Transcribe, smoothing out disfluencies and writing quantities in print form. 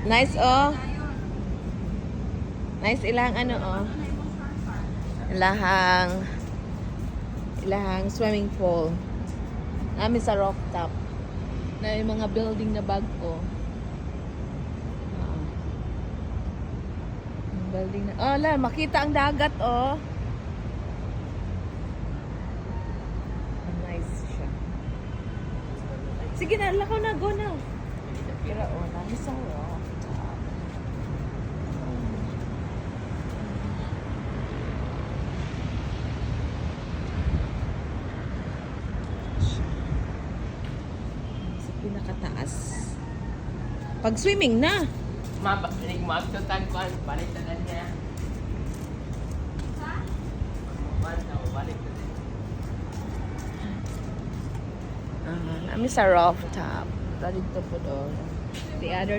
Nice, oh. Nice ilang ano, oh. Ilahang swimming pool. Namin sa rooftop. Na yung mga building na bago. Building na. Oh, la, makita ang dagat, oh. Nice siya. Sige na, lakaw na, go na. Pero, oh, namin sa rooftop. Pinakataas. Pag swimming na. Mabalig mo ang tutan ko. Balik na niya. Balik na Nami sa rooftop. Dito po doon. The other